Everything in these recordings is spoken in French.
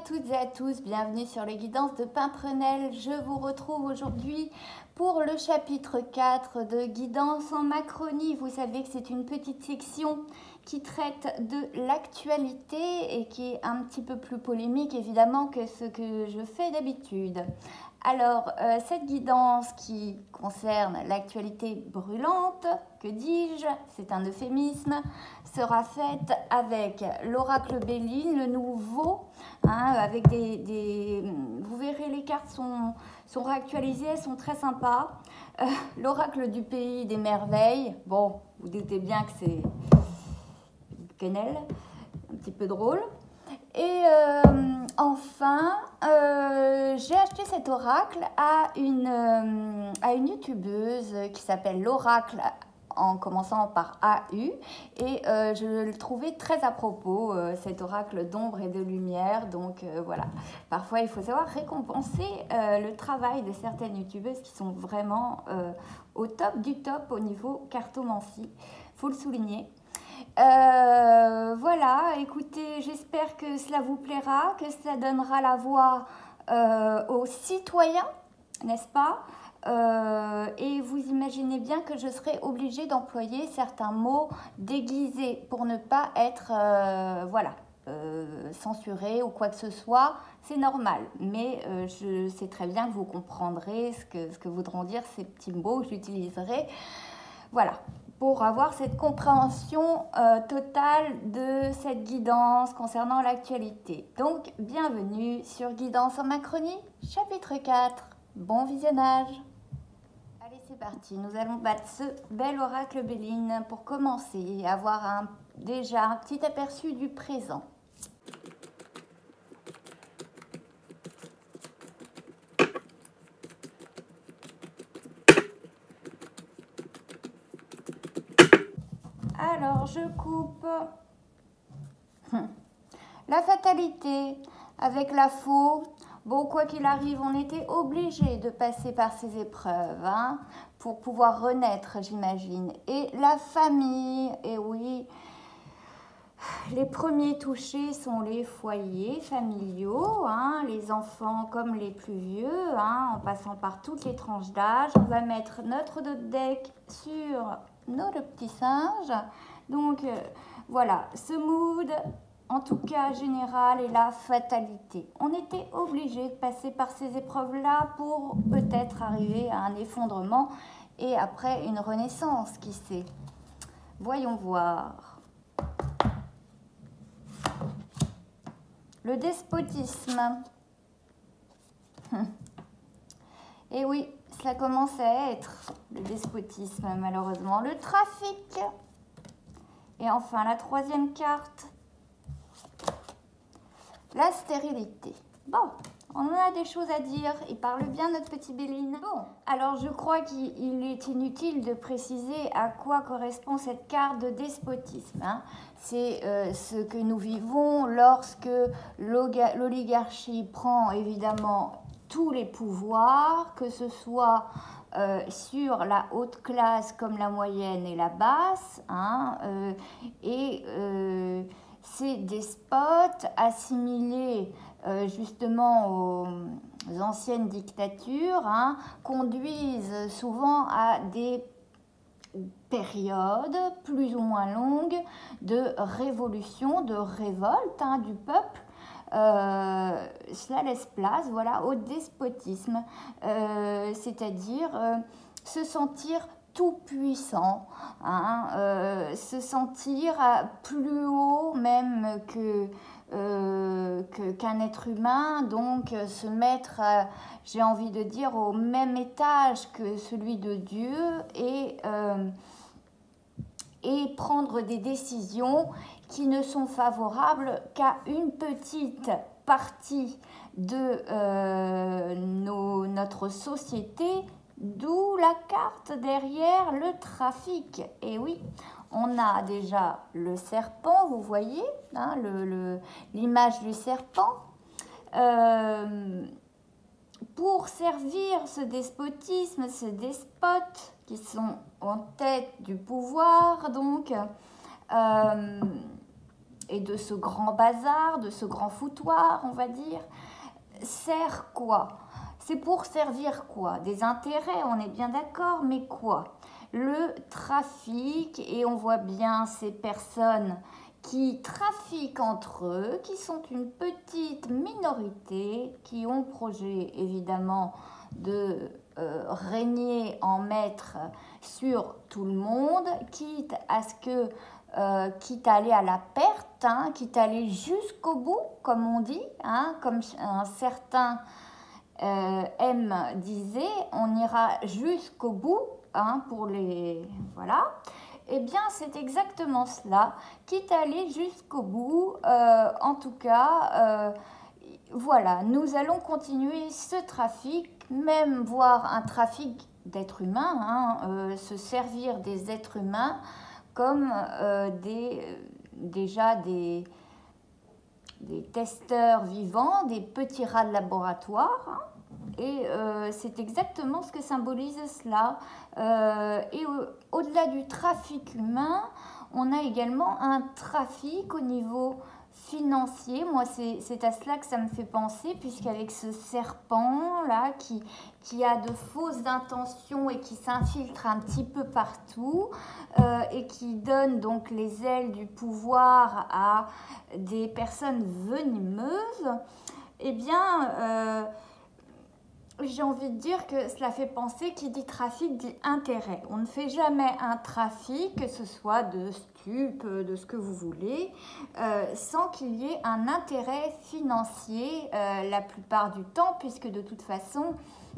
toutes et à tous, bienvenue sur les guidances de Pimprenelle. Je vous retrouve aujourd'hui pour le chapitre 4 de Guidance en Macronie. Vous savez que c'est une petite section qui traite de l'actualité et qui est un petit peu plus polémique évidemment que ce que je fais d'habitude. Alors, cette guidance qui concerne l'actualité brûlante, que dis-je, c'est un euphémisme, sera faite avec l'oracle Béline, le nouveau, avec vous verrez les cartes sont réactualisées, elles sont très sympas. L'oracle du pays des merveilles, bon, vous doutez bien que c'est quenelle, un petit peu drôle. Et enfin, j'ai acheté cet oracle à une youtubeuse qui s'appelle l'oracle en commençant par AU et je le trouvais très à propos, cet oracle d'ombre et de lumière. Donc voilà, parfois il faut savoir récompenser le travail de certaines youtubeuses qui sont vraiment au top du top au niveau cartomancie, il faut le souligner. Voilà, écoutez, j'espère que cela vous plaira, que cela donnera la voix aux citoyens, n'est-ce pas? Et vous imaginez bien que je serai obligée d'employer certains mots déguisés pour ne pas être censurée ou quoi que ce soit. C'est normal, mais je sais très bien que vous comprendrez ce que voudront dire ces petits mots que j'utiliserai. Voilà, pour avoir cette compréhension totale de cette guidance concernant l'actualité. Donc, bienvenue sur Guidance en Macronie, chapitre 4. Bon visionnage. Allez, c'est parti. Nous allons battre ce bel oracle Béline pour commencer et avoir déjà un petit aperçu du présent. Alors, je coupe la fatalité avec la faux. Bon, quoi qu'il arrive, on était obligé de passer par ces épreuves pour pouvoir renaître, j'imagine. Et la famille, et oui, les premiers touchés sont les foyers familiaux, les enfants comme les plus vieux, en passant par toutes les tranches d'âge. On va mettre notre deck sur nos petits singes. Donc voilà, ce mood, en tout cas général, est la fatalité. On était obligé de passer par ces épreuves-là pour peut-être arriver à un effondrement et après une renaissance, qui sait. Voyons voir. Le despotisme. Et oui, ça commence à être le despotisme, malheureusement. Le trafic. Et enfin, la troisième carte, la stérilité. Bon, on en a des choses à dire. Il parle bien, notre petit Béline. Bon, alors je crois qu'il est inutile de préciser à quoi correspond cette carte de despotisme. C'est ce que nous vivons lorsque l'oligarchie prend évidemment tous les pouvoirs, que ce soit sur la haute classe comme la moyenne et la basse, ces despotes assimilés justement aux anciennes dictatures conduisent souvent à des périodes plus ou moins longues de révolution, de révolte du peuple. Cela laisse place au despotisme, c'est-à-dire se sentir tout puissant, se sentir plus haut même qu'un être humain, donc se mettre, j'ai envie de dire, au même étage que celui de Dieu et prendre des décisions qui ne sont favorables qu'à une petite partie de notre société, d'où la carte derrière le trafic. Et oui, on a déjà le serpent, vous voyez, l'image du serpent. Pour servir ce despotisme, ces despotes qui sont en tête du pouvoir, donc et de ce grand bazar, de ce grand foutoir, on va dire, sert quoi? C'est pour servir quoi? Des intérêts, on est bien d'accord, mais quoi? Le trafic, et on voit bien ces personnes qui trafiquent entre eux, qui sont une petite minorité, qui ont projet évidemment de régner en maître sur tout le monde, quitte à ce que quitte à aller à la perte, hein, quitte à aller jusqu'au bout, comme on dit, hein, comme un certain M disait, on ira jusqu'au bout, hein, pour les... Voilà. Eh bien, c'est exactement cela, quitte à aller jusqu'au bout. En tout cas, voilà, nous allons continuer ce trafic, même voir un trafic d'êtres humains, hein, se servir des êtres humains comme déjà des testeurs vivants, des petits rats de laboratoire. Hein, et c'est exactement ce que symbolise cela. Et au-delà du trafic humain, on a également un trafic au niveau financier. Moi, c'est à cela que ça me fait penser, puisqu'avec ce serpent-là qui a de fausses intentions et qui s'infiltre un petit peu partout et qui donne donc les ailes du pouvoir à des personnes venimeuses, eh bien... j'ai envie de dire que cela fait penser, qui dit trafic dit intérêt. On ne fait jamais un trafic, que ce soit de stupes, de ce que vous voulez, sans qu'il y ait un intérêt financier la plupart du temps, puisque de toute façon,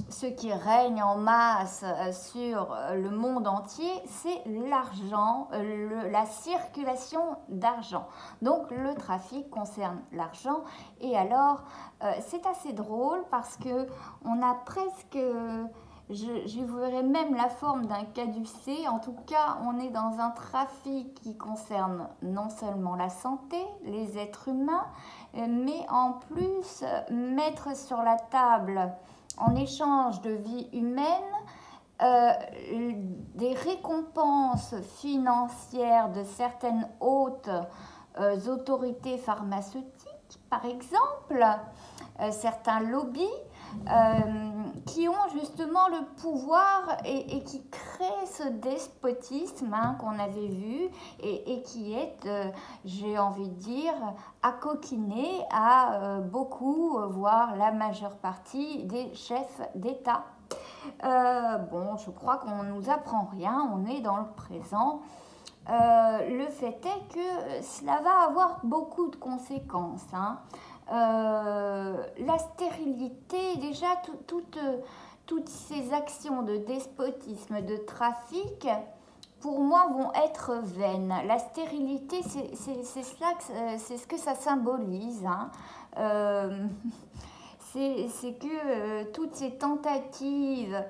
ce qui règne en masse sur le monde entier, c'est l'argent, la circulation d'argent. Donc le trafic concerne l'argent. Et alors, c'est assez drôle parce que on a presque, je verrais même la forme d'un caducée. En tout cas, on est dans un trafic qui concerne non seulement la santé, les êtres humains, mais en plus mettre sur la table, en échange de vie humaine, des récompenses financières de certaines hautes autorités pharmaceutiques, par exemple, certains lobbies qui ont justement le pouvoir et qui créent ce despotisme, hein, qu'on avait vu et qui est, j'ai envie de dire, accoquiné à beaucoup, voire la majeure partie des chefs d'État. Bon, je crois qu'on ne nous apprend rien, on est dans le présent. Le fait est que cela va avoir beaucoup de conséquences, hein. La stérilité, déjà, toutes ces actions de despotisme, de trafic, pour moi, vont être vaines. La stérilité, c'est ce que ça symbolise, hein. C'est que toutes ces tentatives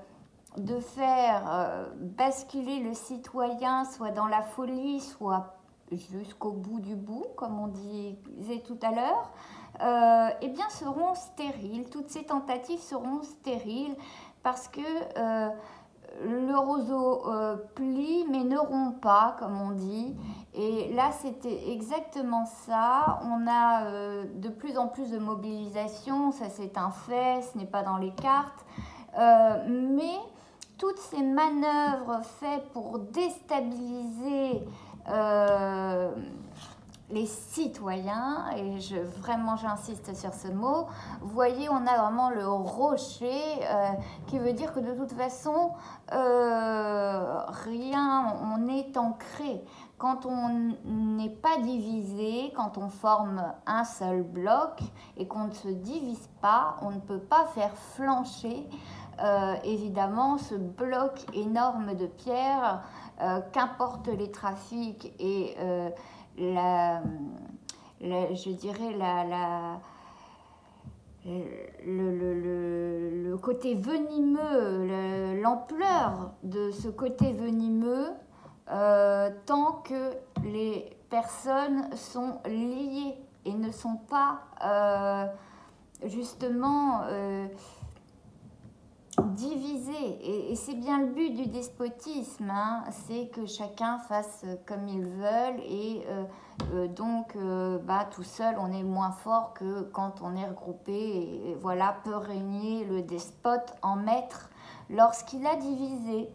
de faire basculer le citoyen soit dans la folie, soit jusqu'au bout du bout, comme on disait tout à l'heure, eh bien seront stériles. Toutes ces tentatives seront stériles parce que le roseau plie mais ne rompt pas, comme on dit. Et là, c'était exactement ça. On a de plus en plus de mobilisation, ça c'est un fait, ce n'est pas dans les cartes. Mais toutes ces manœuvres faites pour déstabiliser les citoyens, et vraiment j'insiste sur ce mot, vous voyez, on a vraiment le rocher qui veut dire que de toute façon, rien, on est ancré. Quand on n'est pas divisé, quand on forme un seul bloc et qu'on ne se divise pas, on ne peut pas faire flancher évidemment ce bloc énorme de pierre, qu'importe les trafics et je dirais le côté venimeux, l'ampleur de ce côté venimeux, tant que les personnes sont liées et ne sont pas justement divisées diviser. Et c'est bien le but du despotisme, hein, c'est que chacun fasse comme il veut. Et donc, tout seul, on est moins fort que quand on est regroupé. Et voilà, peut régner le despote en maître lorsqu'il a divisé.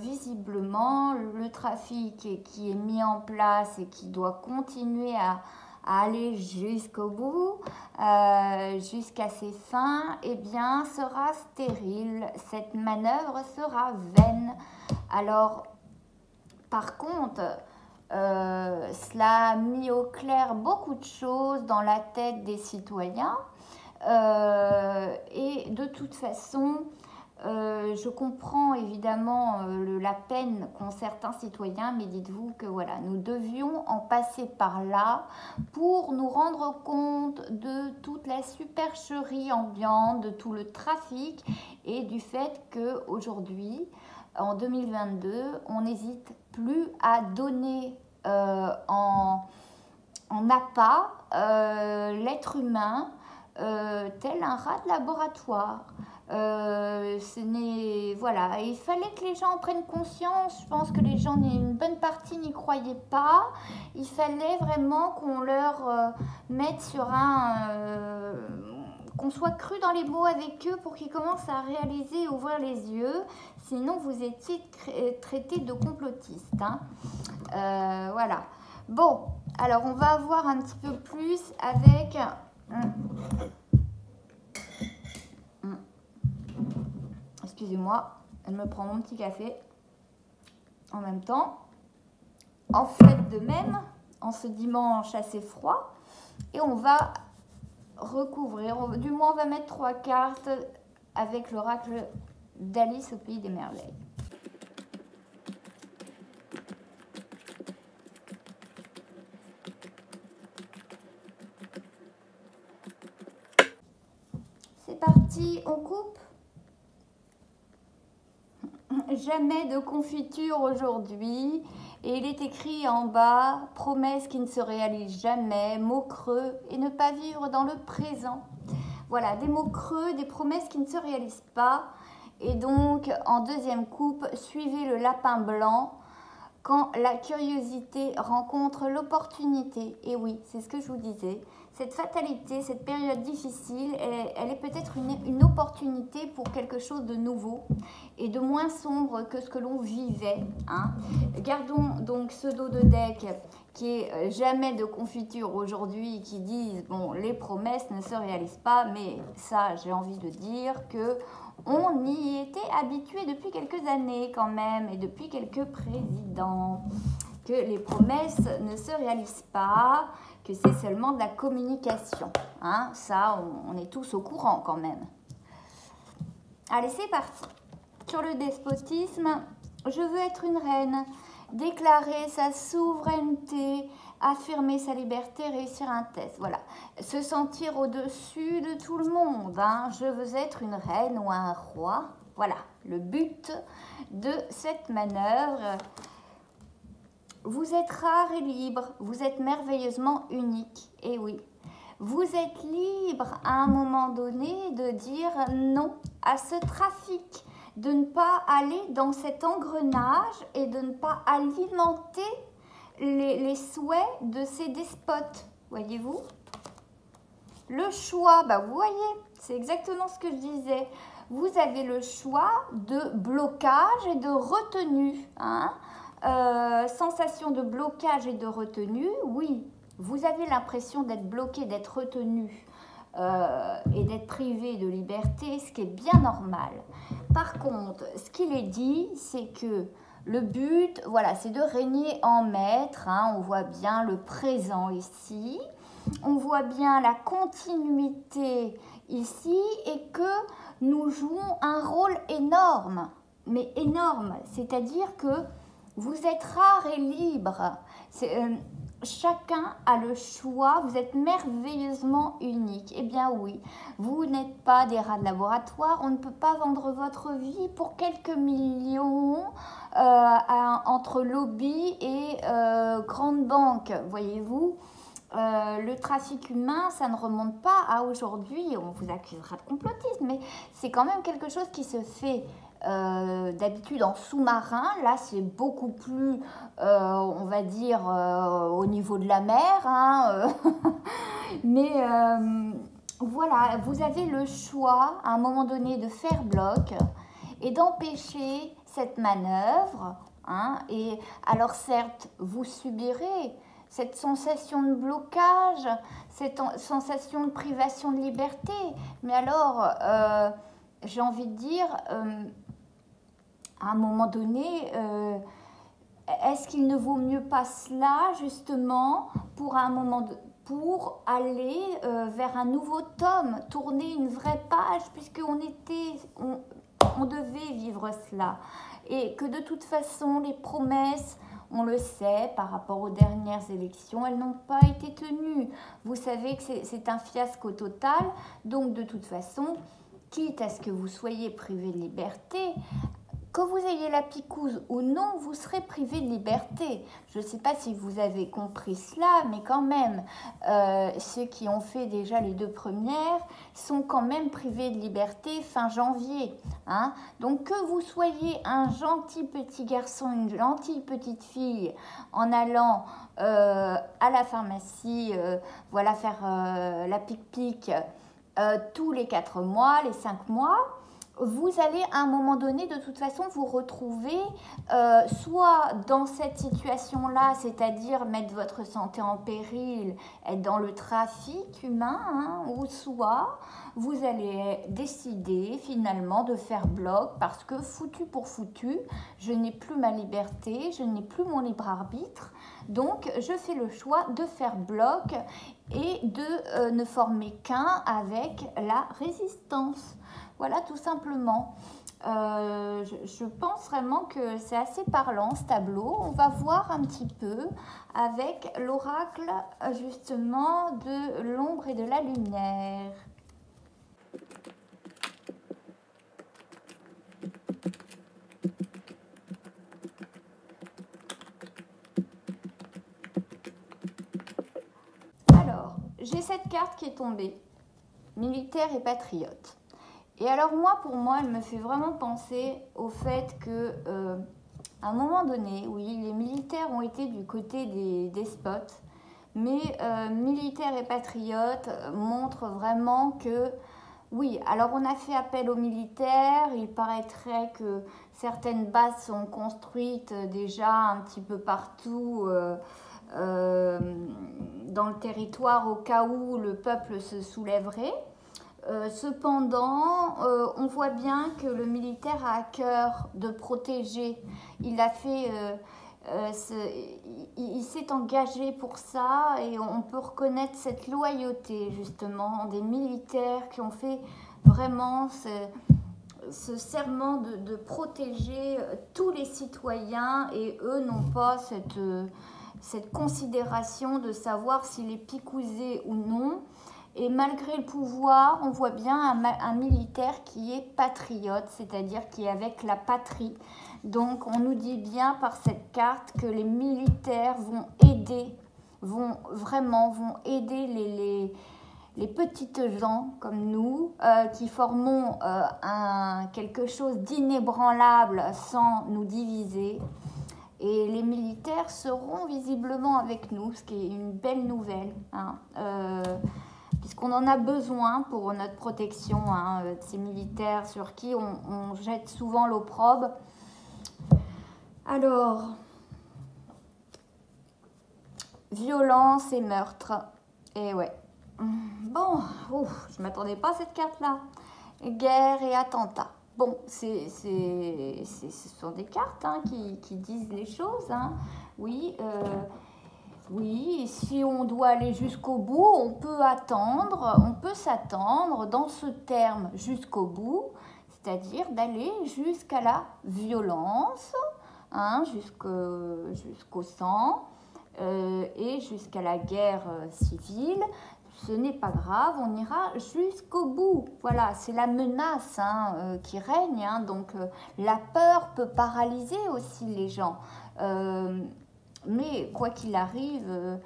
Visiblement, le trafic qui est mis en place et qui doit continuer à aller jusqu'au bout, jusqu'à ses fins, eh bien, sera stérile. Cette manœuvre sera vaine. Alors, par contre, cela a mis au clair beaucoup de choses dans la tête des citoyens. Et de toute façon, je comprends évidemment la peine qu'ont certains citoyens, mais dites-vous que voilà, nous devions en passer par là pour nous rendre compte de toute la supercherie ambiante, de tout le trafic et du fait qu'aujourd'hui, en 2022, on n'hésite plus à donner en appât l'être humain tel un rat de laboratoire. Voilà, il fallait que les gens en prennent conscience. Je pense que les gens, une bonne partie n'y croyaient pas. Il fallait vraiment qu'on leur mette sur qu'on soit cru dans les mots avec eux pour qu'ils commencent à réaliser et ouvrir les yeux. Sinon, vous étiez traités de complotistes. Hein. Voilà. Bon, alors on va voir un petit peu plus avec... Excusez-moi, elle me prend mon petit café en même temps. En fait, de même, en ce dimanche assez froid, et on va recouvrir, du moins on va mettre 3 cartes avec l'oracle d'Alice au Pays des Merveilles. C'est parti, on coupe. Jamais de confiture aujourd'hui. Et il est écrit en bas, promesse qui ne se réalise jamais, mots creux et ne pas vivre dans le présent. Voilà, des mots creux, des promesses qui ne se réalisent pas. Et donc, en deuxième coupe, suivez le lapin blanc quand la curiosité rencontre l'opportunité. Et oui, c'est ce que je vous disais. Cette fatalité, cette période difficile, elle est peut-être une opportunité pour quelque chose de nouveau et de moins sombre que ce que l'on vivait. Hein. Gardons donc ce dos de deck qui est jamais de confiture aujourd'hui, qui disent, bon, les promesses ne se réalisent pas, mais ça, j'ai envie de dire que on y était habitué depuis quelques années quand même, et depuis quelques présidents, que les promesses ne se réalisent pas, que c'est seulement de la communication. Hein, ça, on est tous au courant quand même. Allez, c'est parti. Sur le despotisme, je veux être une reine, déclarer sa souveraineté, affirmer sa liberté, réussir un test. Voilà, se sentir au-dessus de tout le monde. Hein. Je veux être une reine ou un roi. Voilà, le but de cette manœuvre. Vous êtes rare et libre, vous êtes merveilleusement unique. Et oui, vous êtes libre à un moment donné de dire non à ce trafic, de ne pas aller dans cet engrenage et de ne pas alimenter les souhaits de ces despotes. Voyez-vous? Le choix, vous voyez, c'est exactement ce que je disais. Vous avez le choix de blocage et de retenue. Hein. Sensation de blocage et de retenue, oui, vous avez l'impression d'être bloqué, d'être retenu et d'être privé de liberté, ce qui est bien normal. Par contre, ce qu'il est dit, c'est que le but, voilà, c'est de régner en maître. Hein, on voit bien le présent ici, on voit bien la continuité ici et que nous jouons un rôle énorme, mais énorme, c'est-à-dire que vous êtes rare et libre. Chacun a le choix. Vous êtes merveilleusement unique. Eh bien oui, vous n'êtes pas des rats de laboratoire. On ne peut pas vendre votre vie pour quelques millions entre lobby et grandes banques. Voyez-vous, le trafic humain, ça ne remonte pas à aujourd'hui, on vous accusera de complotisme, mais c'est quand même quelque chose qui se fait d'habitude en sous-marin. Là, c'est beaucoup plus, on va dire, au niveau de la mer, hein, mais voilà, vous avez le choix à un moment donné de faire bloc et d'empêcher cette manœuvre, hein, et alors certes, vous subirez cette sensation de blocage, cette sensation de privation de liberté, mais alors, j'ai envie de dire, à un moment donné, est-ce qu'il ne vaut mieux pas cela, justement, pour pour aller vers un nouveau tome, tourner une vraie page, puisqu'on on devait vivre cela. Et que de toute façon, les promesses, on le sait, par rapport aux dernières élections, elles n'ont pas été tenues. Vous savez que c'est un fiasco total, donc de toute façon, quitte à ce que vous soyez privé de liberté, que vous ayez la picouse ou non, vous serez privé de liberté. Je ne sais pas si vous avez compris cela, mais quand même, ceux qui ont fait déjà les 2 premières sont quand même privés de liberté fin janvier. Hein. Donc que vous soyez un gentil petit garçon, une gentille petite fille, en allant à la pharmacie, voilà, faire la pique-pique tous les 4 mois, les 5 mois, vous allez à un moment donné de toute façon vous retrouver soit dans cette situation-là, c'est-à-dire mettre votre santé en péril, être dans le trafic humain, hein, ou soit vous allez décider finalement de faire bloc parce que foutu pour foutu, je n'ai plus ma liberté, je n'ai plus mon libre arbitre, donc je fais le choix de faire bloc et de ne former qu'un avec la résistance. Voilà, tout simplement. Je pense vraiment que c'est assez parlant ce tableau. On va voir un petit peu avec l'oracle justement de l'ombre et de la lumière. Alors, j'ai cette carte qui est tombée, militaire et patriote. Et alors moi, pour moi, elle me fait vraiment penser au fait que, à un moment donné, oui, les militaires ont été du côté des despotes, mais militaires et patriotes montrent vraiment que, oui, alors on a fait appel aux militaires, il paraîtrait que certaines bases sont construites déjà un petit peu partout dans le territoire au cas où le peuple se soulèverait. Cependant, on voit bien que le militaire a à cœur de protéger. Il a fait, il s'est engagé pour ça et on peut reconnaître cette loyauté justement des militaires qui ont fait vraiment ce serment de protéger tous les citoyens et eux n'ont pas cette considération de savoir s'il est picousé ou non. Et malgré le pouvoir, on voit bien un militaire qui est patriote, c'est-à-dire qui est avec la patrie. Donc on nous dit bien par cette carte que les militaires vont aider, vont aider les petites gens comme nous, qui formons quelque chose d'inébranlable sans nous diviser. Et les militaires seront visiblement avec nous, ce qui est une belle nouvelle, hein. Puisqu'on en a besoin pour notre protection, hein, ces militaires sur qui on jette souvent l'opprobre. Alors, violence et meurtre. Et ouais. Bon, je ne m'attendais pas à cette carte-là. Guerre et attentat. Bon, ce sont des cartes, hein, qui disent les choses, hein. Oui, oui, si on doit aller jusqu'au bout, on peut s'attendre dans ce terme jusqu'au bout, c'est-à-dire d'aller jusqu'à la violence, hein, jusqu'au sang et jusqu'à la guerre civile. Ce n'est pas grave, on ira jusqu'au bout. Voilà, c'est la menace, hein, qui règne, hein, donc la peur peut paralyser aussi les gens. Mais quoi qu'il arrive,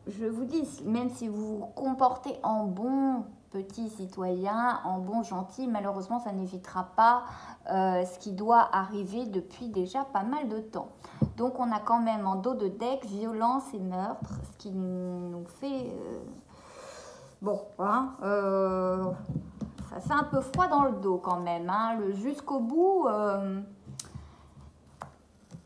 je vous dis, même si vous vous comportez en bon petit citoyen, en bon gentil, malheureusement, ça n'évitera pas ce qui doit arriver depuis déjà pas mal de temps. Donc, on a quand même en dos de deck violence et meurtre, ce qui nous fait... bon, hein, ça fait un peu froid dans le dos quand même. Hein, jusqu'au bout...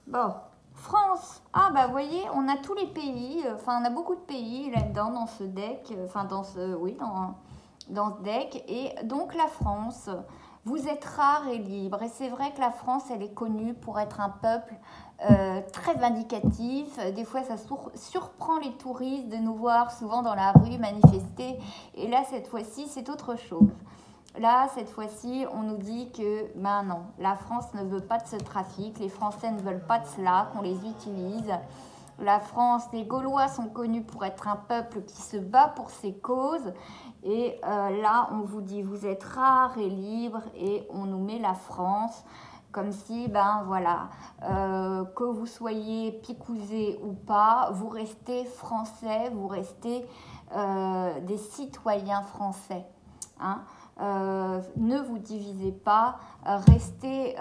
bon... France, ah bah vous voyez, on a tous les pays, enfin on a beaucoup de pays là-dedans dans ce deck, enfin dans ce, oui, dans ce deck, et donc la France, vous êtes rare et libre, et c'est vrai que la France, elle est connue pour être un peuple très vindicatif, des fois ça surprend les touristes de nous voir souvent dans la rue manifester, et là cette fois-ci c'est autre chose. Là, cette fois-ci, on nous dit que, ben non, la France ne veut pas de ce trafic, les Français ne veulent pas de cela, qu'on les utilise. La France, les Gaulois sont connus pour être un peuple qui se bat pour ses causes. Et là, on vous dit, vous êtes rares et libres, et on nous met la France comme si, ben voilà, que vous soyez picousé ou pas, vous restez français, vous restez des citoyens français. Hein. Ne vous divisez pas, restez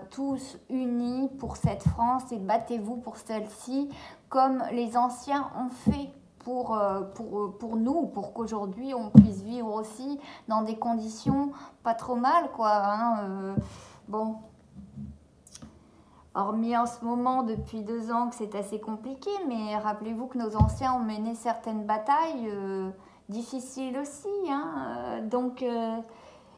tous unis pour cette France et battez-vous pour celle-ci comme les anciens ont fait pour nous, pour qu'aujourd'hui on puisse vivre aussi dans des conditions pas trop mal, quoi. Hein, bon, hormis en ce moment depuis 2 ans que c'est assez compliqué, mais rappelez-vous que nos anciens ont mené certaines batailles difficiles aussi, hein, donc...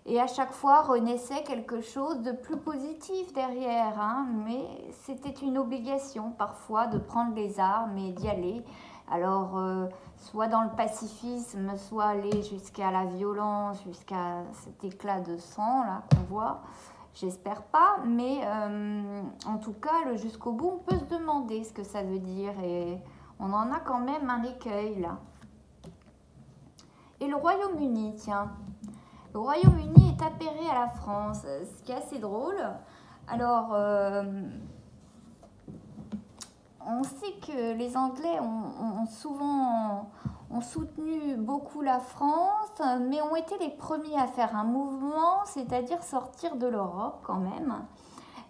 et à chaque fois renaissait quelque chose de plus positif derrière, hein, mais c'était une obligation parfois de prendre les armes et d'y aller. Alors, soit dans le pacifisme, soit aller jusqu'à la violence, jusqu'à cet éclat de sang là qu'on voit. J'espère pas, mais en tout cas, le jusqu'au bout, on peut se demander ce que ça veut dire et on en a quand même un écueil là. Et le Royaume-Uni, tiens. Le Royaume-Uni est appairé à la France, ce qui est assez drôle. Alors, on sait que les Anglais ont souvent soutenu beaucoup la France, mais ont été les premiers à faire un mouvement, c'est-à-dire sortir de l'Europe quand même.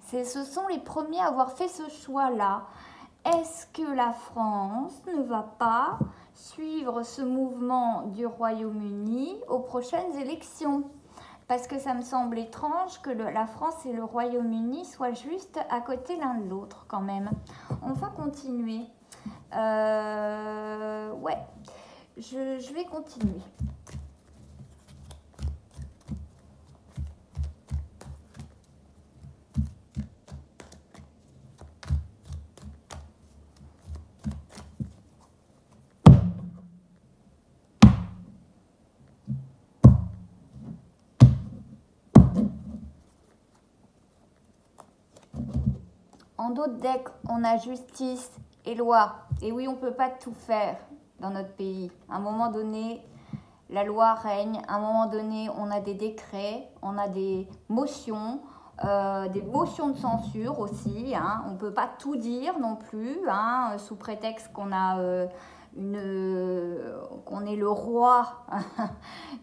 Ce sont les premiers à avoir fait ce choix-là. Est-ce que la France ne va pas suivre ce mouvement du Royaume-Uni aux prochaines élections? Parce que ça me semble étrange que la France et le Royaume-Uni soient juste à côté l'un de l'autre quand même. On va continuer. Ouais, je vais continuer. En d'autres decks, on a justice et loi. Et oui, on ne peut pas tout faire dans notre pays. À un moment donné, la loi règne. À un moment donné, on a des décrets, on a des motions de censure aussi. Hein. On ne peut pas tout dire non plus, hein, sous prétexte qu'on a... qu'on est le roi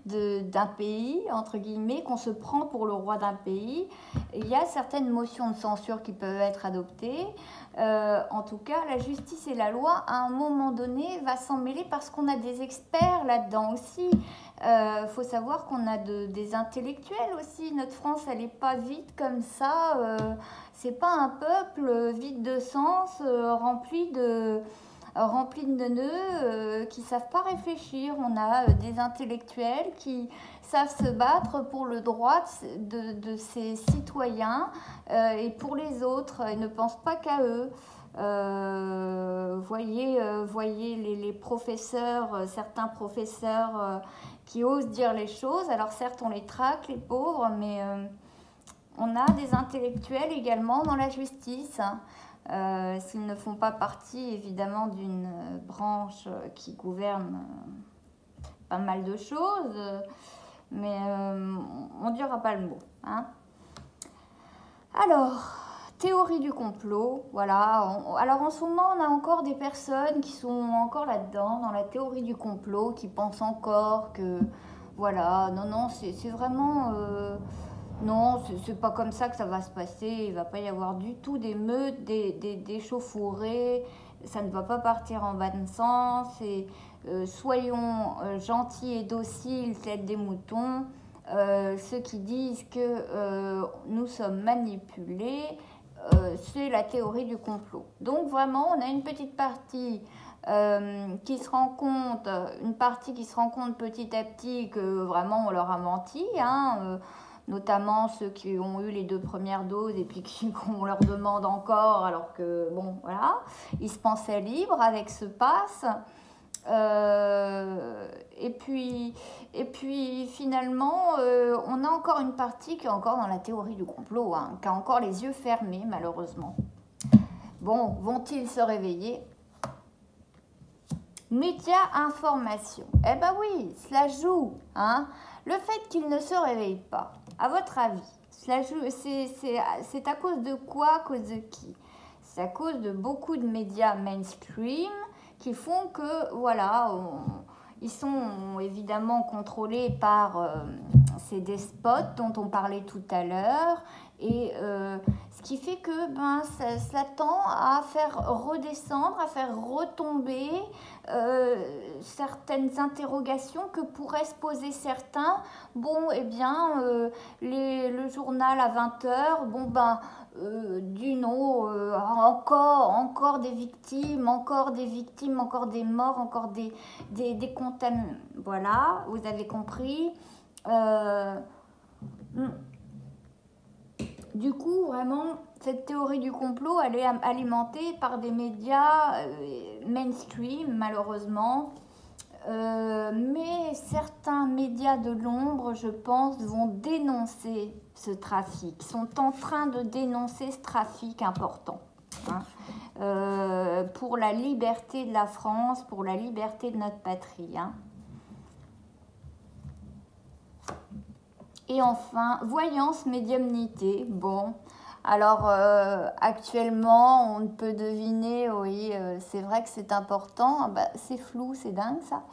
d'un pays, entre guillemets, qu'on se prend pour le roi d'un pays. Il y a certaines motions de censure qui peuvent être adoptées. En tout cas, la justice et la loi, à un moment donné, va s'en mêler parce qu'on a des experts là-dedans aussi. Faut savoir qu'on a des intellectuels aussi. Notre France, elle n'est pas vide comme ça. C'est pas un peuple vide de sens, rempli de nœuds qui ne savent pas réfléchir. On a des intellectuels qui savent se battre pour le droit de ces citoyens et pour les autres. Ils ne pensent pas qu'à eux. Voyez les professeurs, certains professeurs qui osent dire les choses. Alors certes, on les traque, les pauvres, mais on a des intellectuels également dans la justice. S'ils ne font pas partie évidemment d'une branche qui gouverne pas mal de choses, mais on ne dira pas le mot. Hein. Alors, théorie du complot, voilà. Alors en ce moment, on a encore des personnes qui sont encore là-dedans, dans la théorie du complot, qui pensent encore que, voilà, non, c'est vraiment... non, c'est pas comme ça que ça va se passer. Il va pas y avoir du tout des meutes, des chauffourées. Ça ne va pas partir en bas de sens. Et soyons gentils et dociles, tels des moutons. Ceux qui disent que nous sommes manipulés, c'est la théorie du complot. Donc vraiment, on a une petite partie qui se rend compte, une partie qui se rend compte petit à petit que vraiment on leur a menti, hein, notamment ceux qui ont eu les 2 premières doses et puis qu'on leur demande encore alors que, bon, voilà, ils se pensaient libres avec ce pass. Et puis finalement, on a encore une partie qui est encore dans la théorie du complot, hein, qui a encore les yeux fermés, malheureusement. Bon, vont-ils se réveiller? Médias, information. Eh ben oui, cela joue, hein. Le fait qu'ils ne se réveillent pas, à votre avis, cela joue, c'est à cause de quoi, à cause de qui? C'est à cause de beaucoup de médias mainstream qui font que, voilà, ils sont évidemment contrôlés par ces despotes dont on parlait tout à l'heure, et ce qui fait que ça tend à faire redescendre, à faire retomber certaines interrogations que pourraient se poser certains. Bon, eh bien, le journal à 20h, bon, encore des victimes, encore des morts, encore des contaminés. Voilà, vous avez compris. Du coup, vraiment, cette théorie du complot, elle est alimentée par des médias mainstream, malheureusement. Mais certains médias de l'ombre, je pense, vont dénoncer ce trafic, sont en train de dénoncer ce trafic important, hein, pour la liberté de la France, pour la liberté de notre patrie, hein. Et enfin, voyance, médiumnité. Bon, alors actuellement, on peut deviner, oui, c'est vrai que c'est important. C'est flou, c'est dingue ça.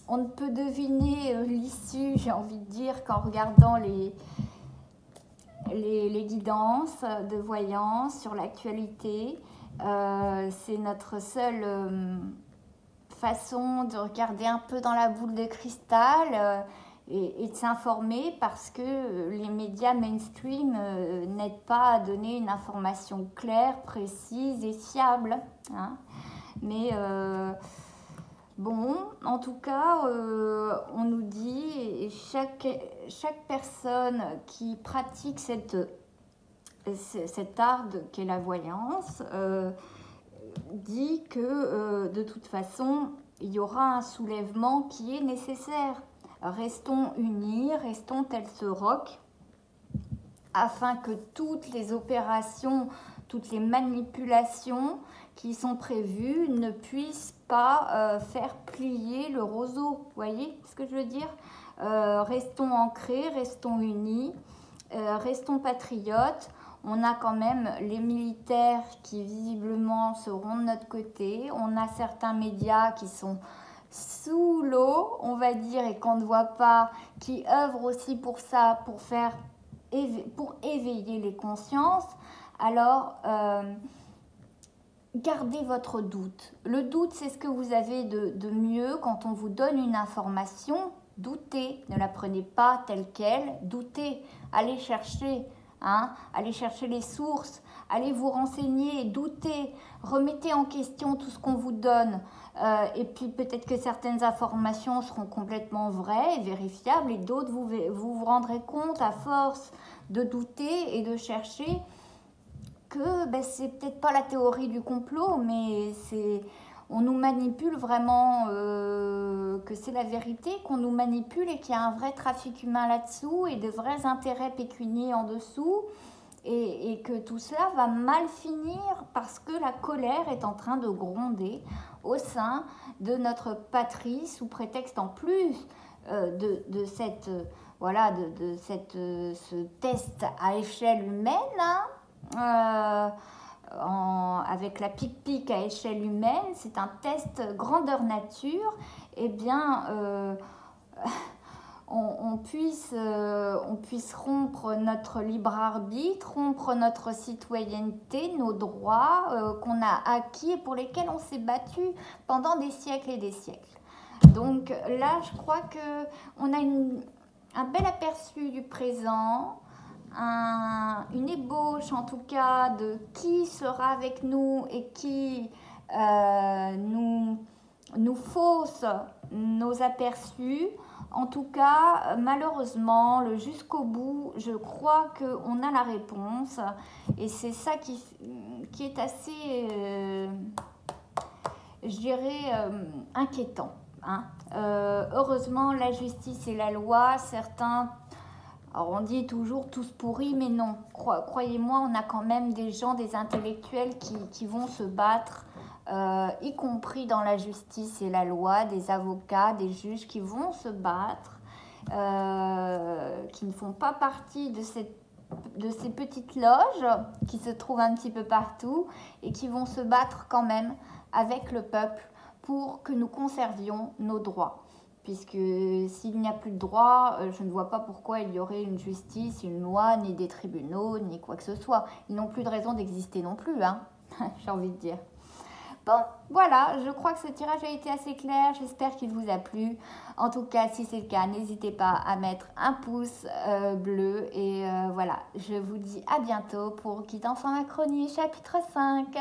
On ne peut deviner l'issue, j'ai envie de dire, qu'en regardant les guidances de voyance sur l'actualité. C'est notre seule façon de regarder un peu dans la boule de cristal. Et de s'informer, parce que les médias mainstream n'aident pas à donner une information claire, précise et fiable, hein. Mais bon, en tout cas, on nous dit, et chaque personne qui pratique cet art qu'est la voyance dit que de toute façon, il y aura un soulèvement qui est nécessaire. Restons unis, restons tels ce roc, afin que toutes les opérations, toutes les manipulations qui sont prévues ne puissent pas faire plier le roseau. Vous voyez ce que je veux dire? Restons ancrés, restons unis, restons patriotes. On a quand même les militaires qui visiblement seront de notre côté. On a certains médias qui sont sous l'eau, on va dire, et qu'on ne voit pas, qui œuvrent aussi pour ça, pour éveiller les consciences. Alors, gardez votre doute. Le doute, c'est ce que vous avez de mieux quand on vous donne une information. Doutez, ne la prenez pas telle qu'elle, doutez, allez chercher, hein, allez chercher les sources, allez vous renseigner, doutez, remettez en question tout ce qu'on vous donne. Et puis peut-être que certaines informations seront complètement vraies et vérifiables, et d'autres vous rendrez compte à force de douter et de chercher que c'est peut-être pas la théorie du complot, mais on nous manipule vraiment, que c'est la vérité, qu'on nous manipule et qu'il y a un vrai trafic humain là-dessous et de vrais intérêts pécuniaires en dessous. Et que tout cela va mal finir parce que la colère est en train de gronder au sein de notre patrie, sous prétexte en plus de cette voilà, de ce test à échelle humaine, hein, avec la pic-pic à échelle humaine, c'est un test grandeur nature, eh bien, on puisse rompre notre libre arbitre, rompre notre citoyenneté, nos droits qu'on a acquis et pour lesquels on s'est battu pendant des siècles et des siècles. Donc là, je crois qu'on a un bel aperçu du présent, une ébauche en tout cas de qui sera avec nous et qui nous fausse nos aperçus. En tout cas, malheureusement, le jusqu'au bout, je crois qu'on a la réponse. Et c'est ça qui est assez, je dirais, inquiétant. Hein. Heureusement, la justice et la loi, certains... Alors on dit toujours tous pourris, mais non. Croyez-moi, on a quand même des gens, des intellectuels qui vont se battre, y compris dans la justice et la loi, des avocats, des juges qui vont se battre, qui ne font pas partie de ces petites loges qui se trouvent un petit peu partout et qui vont se battre quand même avec le peuple pour que nous conservions nos droits. Puisque s'il n'y a plus de droits, je ne vois pas pourquoi il y aurait une justice, une loi, ni des tribunaux, ni quoi que ce soit. Ils n'ont plus de raison d'exister non plus, hein, j'ai envie de dire. Bon, voilà, je crois que ce tirage a été assez clair, j'espère qu'il vous a plu. En tout cas, si c'est le cas, n'hésitez pas à mettre un pouce bleu. Et voilà, je vous dis à bientôt pour Guidance en Macronie, chapitre 5.